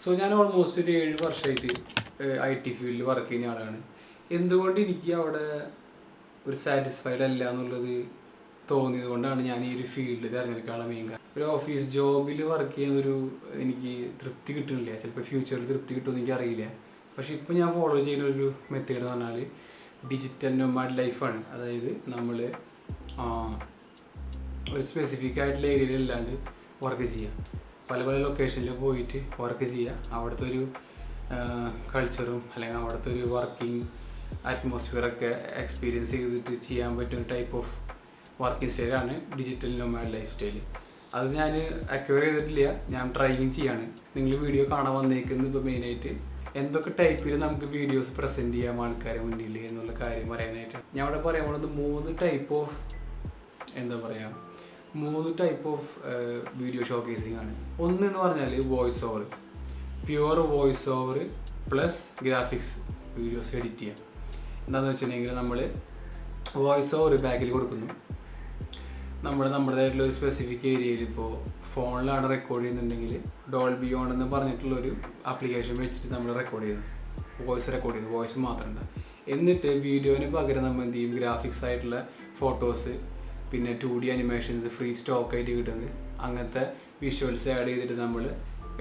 ഞാൻ ഓൾമോസ്റ്റ് ഒരു 7 വർഷമായിട്ട് IT ഫീൽഡിൽ വർക്ക് ചെയ്യുന്ന ആളാണ്. എന്തുകൊണ്ട് എനിക്ക് അവിടെ ഒരു സാറ്റിസ്ഫൈഡ് അല്ല എന്നുള്ളത് തോന്നിയത് കൊണ്ടാണ് ഞാൻ ഈ ഒരു ഫീൽഡ് തിരഞ്ഞെടുക്കാനുള്ള മെയിൻ കാരണം. ഒരു ഓഫീസ് ജോബിൽ വർക്ക് ചെയ്യുന്നൊരു എനിക്ക് തൃപ്തി കിട്ടുന്നില്ല. ചിലപ്പോൾ ഫ്യൂച്ചറിൽ തൃപ്തി കിട്ടുമെന്ന് എനിക്ക് അറിയില്ല. പക്ഷെ ഇപ്പോൾ ഞാൻ ഫോളോ ചെയ്യുന്ന ഒരു മെത്തേഡ് എന്ന് പറഞ്ഞാൽ ഡിജിറ്റൽ നൊമാഡ് ലൈഫാണ്. അതായത് നമ്മൾ ഒരു സ്പെസിഫിക് ആയിട്ടുള്ള ഏരിയയിലല്ലാണ്ട് വർക്ക് ചെയ്യുക, പല പല ലൊക്കേഷനിൽ പോയിട്ട് വർക്ക് ചെയ്യുക. അവിടുത്തെ ഒരു കൾച്ചറും അല്ലെങ്കിൽ അവിടുത്തെ ഒരു വർക്കിംഗ് അറ്റ്മോസ്ഫിയറൊക്കെ എക്സ്പീരിയൻസ് ചെയ്തിട്ട് ചെയ്യാൻ പറ്റുന്ന ടൈപ്പ് ഓഫ് വർക്കിംഗ് സ്റ്റൈലാണ് ഡിജിറ്റൽ നൊമാഡ് ലൈഫ് സ്റ്റൈൽ. അത് ഞാൻ അക്വയർ ചെയ്തിട്ടില്ല, ഞാൻ ട്രൈയിങ് ചെയ്യാണ്. നിങ്ങൾ വീഡിയോ കാണാൻ വന്നേക്കുന്നത് ഇപ്പോൾ മെയിനായിട്ട് എന്തൊക്കെ ടൈപ്പിൽ നമുക്ക് വീഡിയോസ് പ്രസൻറ്റ് ചെയ്യാം ആൾക്കാരെ മുന്നിൽ എന്നുള്ള കാര്യം പറയാനായിട്ടാണ്. ഞാൻ ഇവിടെ പറയാൻ പോകുന്നത് 3 ടൈപ്പ് ഓഫ് വീഡിയോ ഷോക്കേസിംഗ് ആണ്. ഒന്ന് എന്ന് പറഞ്ഞാൽ voice over, pure voice over plus graphics videos edit ചെയ്യാം. എന്താണെന്ന് വെച്ചിട്ടുണ്ടെങ്കിൽ നമ്മൾ വോയിസ് ഓവർ ബാക്കിൽ കൊടുക്കുന്നു. നമ്മുടേതായിട്ടുള്ള ഒരു സ്പെസിഫിക് ഏരിയയിൽ ഇപ്പോൾ ഫോണിലാണ് റെക്കോർഡ് ചെയ്യുന്നുണ്ടെങ്കിൽ ഡോൾബി ഓൺ എന്ന് പറഞ്ഞിട്ടുള്ളൊരു ആപ്ലിക്കേഷൻ വെച്ചിട്ട് നമ്മൾ റെക്കോർഡ് ചെയ്യുന്നു, വോയിസ് റെക്കോർഡ് ചെയ്യുന്നു, വോയിസ് മാത്രം ഉണ്ട്. എന്നിട്ട് വീഡിയോന് പകരം നമ്മൾ എന്ത് ചെയ്യും, ഗ്രാഫിക്സ് ആയിട്ടുള്ള ഫോട്ടോസ്, പിന്നെ 2D അനിമേഷൻസ് ഫ്രീ സ്റ്റോക്ക് ആയിട്ട് കിട്ടുന്നത്, അങ്ങനത്തെ വിഷ്വൽസ് ആഡ് ചെയ്തിട്ട് നമ്മൾ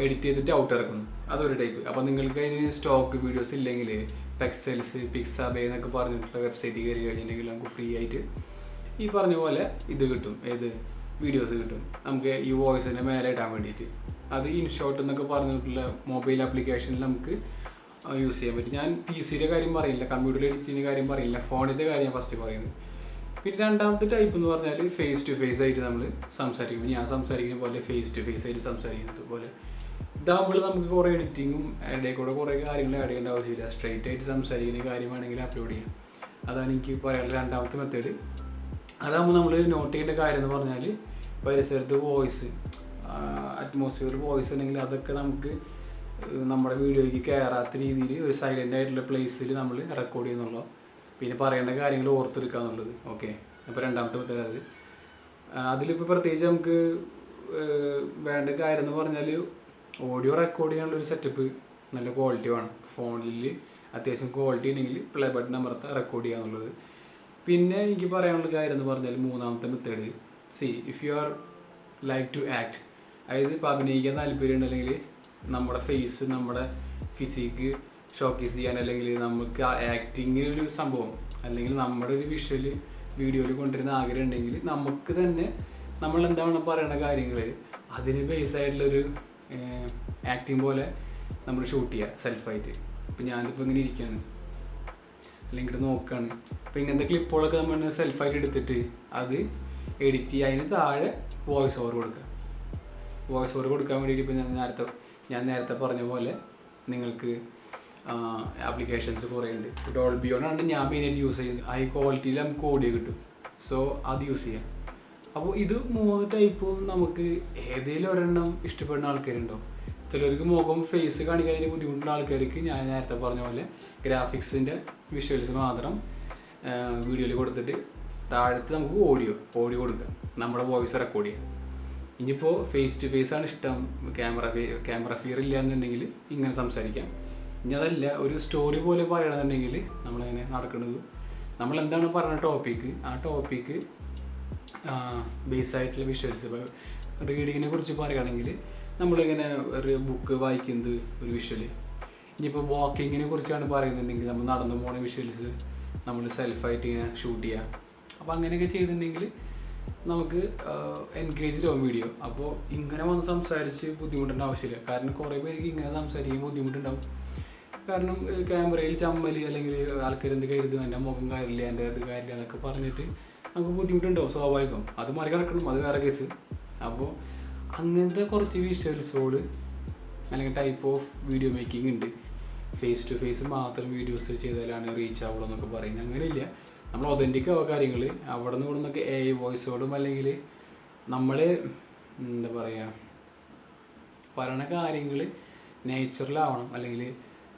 എഡിറ്റ് ചെയ്തിട്ട് ഔട്ട് ഇറക്കുന്നു. അതൊരു ടൈപ്പ്. അപ്പോൾ നിങ്ങൾക്ക് അതിന് സ്റ്റോക്ക് വീഡിയോസ് ഇല്ലെങ്കിൽ പെക്സൽസ്, പിക്സാബേ എന്നൊക്കെ പറഞ്ഞിട്ടുള്ള വെബ്സൈറ്റ് കയറി കഴിഞ്ഞിട്ടുണ്ടെങ്കിൽ നമുക്ക് ഫ്രീ ആയിട്ട് ഈ പറഞ്ഞ പോലെ ഇത് കിട്ടും, വീഡിയോസ് കിട്ടും നമുക്ക് ഈ വോയിസിൻ്റെ മേലെ ഇടാൻ വേണ്ടിയിട്ട്. അത് ഇൻഷോട്ട് എന്നൊക്കെ പറഞ്ഞിട്ടുള്ള മൊബൈൽ ആപ്ലിക്കേഷനിൽ നമുക്ക് യൂസ് ചെയ്യാൻ പറ്റും. ഞാൻ PC കാര്യം പറയില്ല, കമ്പ്യൂട്ടറിൽ എഡിറ്റിങ്ങിൻ്റെ കാര്യം പറയില്ല, ഫോണിൻ്റെ കാര്യം ഞാൻ ഫസ്റ്റ് പറയുന്നത്. പിന്നെ രണ്ടാമത്തെ ടൈപ്പ് എന്ന് പറഞ്ഞാൽ ഫേസ് ടു ഫേസ് ആയിട്ട് നമ്മൾ സംസാരിക്കും. ഞാൻ സംസാരിക്കുന്ന പോലെ ഫേസ് ടു ഫേസ് ആയിട്ട് സംസാരിക്കുന്നത് പോലെ ഇതാകുമ്പോൾ നമുക്ക് കുറേ എഡിറ്റിങ്ങും ഇടയിൽ കൂടെ കുറേ കാര്യങ്ങൾ ആഡ് ചെയ്യേണ്ട ആവശ്യമില്ല. സ്ട്രെയിറ്റ് ആയിട്ട് സംസാരിക്കുന്ന കാര്യമാണെങ്കിൽ അപ്ലോഡ് ചെയ്യാം. അതാണ് എനിക്ക് പറയാനുള്ള രണ്ടാമത്തെ മെത്തേഡ്. അതാകുമ്പോൾ നമ്മൾ നോട്ട് ചെയ്യേണ്ട കാര്യം എന്ന് പറഞ്ഞാൽ പരിസരത്ത് വോയിസ്, അറ്റ്മോസ്ഫിയർ വോയിസ് ഉണ്ടെങ്കിൽ അതൊക്കെ നമുക്ക് നമ്മുടെ വീഡിയോയ്ക്ക് കയറാത്ത രീതിയിൽ ഒരു സൈലൻ്റ് ആയിട്ടുള്ള പ്ലേസിൽ നമ്മൾ റെക്കോർഡ് ചെയ്യുന്നുള്ളൂ. പിന്നെ പറയേണ്ട കാര്യങ്ങൾ ഓർത്തെടുക്കുക എന്നുള്ളത്. ഓക്കെ, അപ്പോൾ രണ്ടാമത്തെ മെത്തേഡ് അത്. അതിലിപ്പോൾ പ്രത്യേകിച്ച് നമുക്ക് വേണ്ട കാര്യം എന്ന് പറഞ്ഞാൽ ഓഡിയോ റെക്കോർഡ് ചെയ്യാനുള്ളൊരു സെറ്റപ്പ് നല്ല ക്വാളിറ്റി വേണം. ഫോണിൽ അത്യാവശ്യം ക്വാളിറ്റി ഉണ്ടെങ്കിൽ പ്ലേ ബട്ടൺ അമർത്താൻ റെക്കോർഡ് ചെയ്യുക എന്നുള്ളത്. പിന്നെ എനിക്ക് പറയാനുള്ള കാര്യം എന്ന് പറഞ്ഞാൽ മൂന്നാമത്തെ method, if you are like to act, അതായത് ഇപ്പോൾ അഭിനയിക്കാൻ താല്പര്യം ഉണ്ടെങ്കിൽ നമ്മുടെ ഫേസ്, നമ്മുടെ ഫിസിക്ക് ഷോക്കേസ് ചെയ്യാൻ, അല്ലെങ്കിൽ നമുക്ക് ആക്ടിങ്ങിനൊരു സംഭവം അല്ലെങ്കിൽ നമ്മുടെ ഒരു വിഷ്വൽ വീഡിയോയിൽ കൊണ്ടുവരുന്ന ആഗ്രഹം ഉണ്ടെങ്കിൽ നമുക്ക് തന്നെ നമ്മൾ എന്താണ് പറയുന്ന കാര്യങ്ങൾ അതിന് ബേസ് ആയിട്ടുള്ളൊരു ആക്ടിങ് പോലെ നമ്മൾ ഷൂട്ട് ചെയ്യുക സെൽഫായിട്ട്. ഇപ്പം ഞാനിപ്പോൾ ഇങ്ങനെ ഇരിക്കുകയാണ് അല്ലെങ്കിൽ നോക്കുകയാണ്, അപ്പോൾ ഇങ്ങനത്തെ ക്ലിപ്പുകളൊക്കെ നമ്മൾ സെൽഫായിട്ട് എടുത്തിട്ട് അത് എഡിറ്റ് ചെയ്യുക. അതിന് താഴെ വോയിസ് ഓവർ കൊടുക്കുക. വോയിസ് ഓവർ കൊടുക്കാൻ വേണ്ടിയിട്ട് ഇപ്പോൾ ഞാൻ നേരത്തെ പറഞ്ഞ പോലെ നിങ്ങൾക്ക് ആപ്ലിക്കേഷൻസ് കുറേ ഉണ്ട്. ഡോൾബി ഓണാണ് ഞാൻ മെയിനായിട്ട് യൂസ് ചെയ്യുന്നത്. ഹൈ ക്വാളിറ്റിയിൽ നമുക്ക് ഓഡിയോ കിട്ടും. അത് യൂസ് ചെയ്യാം. അപ്പോൾ ഇത് 3 ടൈപ്പും നമുക്ക് ഏതെങ്കിലും ഒരെണ്ണം ഇഷ്ടപ്പെടുന്ന ആൾക്കാരുണ്ടോ. ചിലർക്ക് മുഖം ഫേസ് കാണിക്കാൻ ബുദ്ധിമുട്ടുള്ള ആൾക്കാർക്ക് ഞാൻ നേരത്തെ പറഞ്ഞ പോലെ ഗ്രാഫിക്സിൻ്റെ വിഷ്വൽസ് മാത്രം വീഡിയോയിൽ കൊടുത്തിട്ട് താഴത്ത് നമുക്ക് ഓഡിയോ കൊടുക്കാം, നമ്മുടെ വോയിസ് റെക്കോർഡ് ചെയ്യാം. ഇനിയിപ്പോൾ ഫേസ് ടു ഫേസ് ആണ് ഇഷ്ടം, ക്യാമറ ഫിയർ ഇല്ല എന്നുണ്ടെങ്കിൽ ഇങ്ങനെ സംസാരിക്കാം. ഇനി അതല്ല, ഒരു സ്റ്റോറി പോലെ പറയണമെന്നുണ്ടെങ്കിൽ നമ്മളങ്ങനെ നടക്കുന്നത്, നമ്മളെന്താണ് പറയുന്ന ടോപ്പിക്ക്, ആ ടോപ്പിക്ക് ബേസ് ആയിട്ടുള്ള വിഷ്വൽസ്. ഇപ്പോൾ റീഡിങ്ങിനെ കുറിച്ച് പറയുകയാണെങ്കിൽ നമ്മളിങ്ങനെ ഒരു ബുക്ക് വായിക്കുന്നത് ഒരു വിഷ്വൽ. ഇനിയിപ്പോൾ വാക്കിങ്ങിനെ കുറിച്ചാണ് പറയുന്നുണ്ടെങ്കിൽ നമ്മൾ നടന്നു പോകുന്ന വിഷ്വൽസ് നമ്മൾ സെൽഫായിട്ട് ഇങ്ങനെ ഷൂട്ട് ചെയ്യാം. അപ്പോൾ അങ്ങനെയൊക്കെ ചെയ്തിട്ടുണ്ടെങ്കിൽ നമുക്ക് എൻഗേജ്ഡ് ആവും വീഡിയോ. അപ്പോൾ ഇങ്ങനെ വന്ന് സംസാരിച്ച് ബുദ്ധിമുട്ടേണ്ട ആവശ്യമില്ല. കാരണം കുറേ പേർക്ക് ഇങ്ങനെ സംസാരിക്കാൻ ബുദ്ധിമുട്ടുണ്ടാവും. കാരണം ക്യാമറയിൽ ചമ്മൽ അല്ലെങ്കിൽ ആൾക്കാർ എന്ത് കരുതും, എൻ്റെ മുഖം കാര്യമില്ല, എൻ്റെ അത് കാര്യമില്ല എന്നൊക്കെ പറഞ്ഞിട്ട് നമുക്ക് ബുദ്ധിമുട്ടുണ്ടാവും, സ്വാഭാവികം. അത് മറികടക്കണം, അത് വേറെ കേസ്. അപ്പോൾ അങ്ങനത്തെ കുറച്ച് വിഷ്വൽസോൾ അല്ലെങ്കിൽ ടൈപ്പ് ഓഫ് വീഡിയോ മേക്കിംഗ് ഉണ്ട്. ഫേസ് ടു ഫേസ് മാത്രം വീഡിയോസ് ചെയ്താലാണ് റീച്ച് ആവുള്ളൂ എന്നൊക്കെ പറയുന്നത്. അങ്ങനെയില്ല, നമ്മൾ ഒതൻറ്റിക് ആവുക കാര്യങ്ങൾ അവിടെ നിന്ന് ഇവിടെ നിന്നൊക്കെ AI വോയിസോടും അല്ലെങ്കിൽ നമ്മൾ എന്താ പറയുക പറയണ കാര്യങ്ങൾ നേച്ചുറലാവണം, അല്ലെങ്കിൽ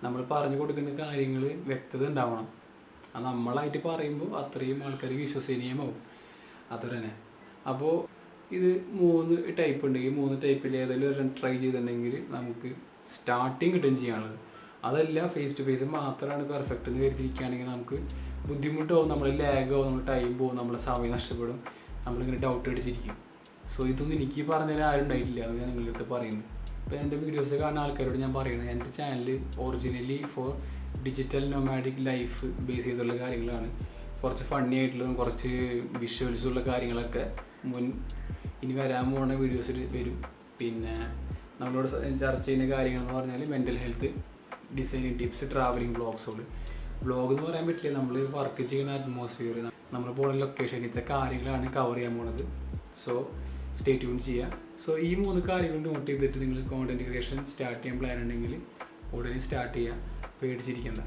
നമ്മൾ പറഞ്ഞു കൊടുക്കുന്ന കാര്യങ്ങൾ വ്യക്തത ഉണ്ടാവണം. അത് നമ്മളായിട്ട് പറയുമ്പോൾ അത്രയും ആൾക്കാർ വിശ്വസനീയമാവും. അത്ര തന്നെ. അപ്പോൾ ഇത് 3 ടൈപ്പ് ഉണ്ട്. ഈ 3 ടൈപ്പിൽ ഏതെങ്കിലും ഒരു ട്രൈ ചെയ്തിട്ടുണ്ടെങ്കിൽ നമുക്ക് സ്റ്റാർട്ടിങ് കിട്ടുകയും ചെയ്യാനുള്ളത്. അതല്ല ഫേസ് ടു ഫേസ് മാത്രമാണ് പെർഫെക്റ്റ് എന്ന് കരുതിയിരിക്കുകയാണെങ്കിൽ നമുക്ക് ബുദ്ധിമുട്ടാവും, നമ്മൾ ലാഗാവും, നമ്മൾ ടൈം പോകും, നമ്മുടെ സമയം നഷ്ടപ്പെടും, നമ്മളിങ്ങനെ ഡൗട്ട് അടിച്ചിരിക്കും. സോ ഇതൊന്നും എനിക്ക് പറഞ്ഞാൽ ആരും ഉണ്ടായിട്ടില്ല, അത് ഞാൻ നിങ്ങളുടെ അടുത്ത് പറയുന്നു. ഇപ്പോൾ എൻ്റെ വീഡിയോസ് കാണുന്ന ആൾക്കാരോട് ഞാൻ പറയുന്നത്, എൻ്റെ channel originally for digital nomadic life base ചെയ്തുള്ള കാര്യങ്ങളാണ്. കുറച്ച് ഫണ്ണി ആയിട്ടുള്ളതും കുറച്ച് വിഷ്വൽസുള്ള കാര്യങ്ങളൊക്കെ ഇനി വരാൻ പോകുന്ന വീഡിയോസിൽ വരും. പിന്നെ നമ്മളോട് ചർച്ച ചെയ്യുന്ന കാര്യങ്ങളെന്ന് പറഞ്ഞാൽ mental health, designing tips, travelling വ്ളോഗ്സുകൾ. വ്ളോഗ് എന്ന് പറയാൻ പറ്റില്ല, നമ്മൾ വർക്ക് ചെയ്യുന്ന അറ്റ്മോസ്ഫിയർ, നമ്മൾ പോകുന്ന ലൊക്കേഷൻ, ഇങ്ങനത്തെ കാര്യങ്ങളാണ് കവർ ചെയ്യാൻ പോകുന്നത്. സോ സ്റ്റേ ട്യൂൺ ചെയ്യുക. സോ ഈ 3 കാര്യങ്ങൾ നോട്ട് ചെയ്തിട്ട് നിങ്ങൾ കോണ്ടന്റ് ക്രിയേഷൻ സ്റ്റാർട്ട് ചെയ്യാൻ പ്ലാൻ ഉണ്ടെങ്കിൽ ഉടനെ സ്റ്റാർട്ട് ചെയ്യുക, പേടിച്ചിരിക്കേണ്ട.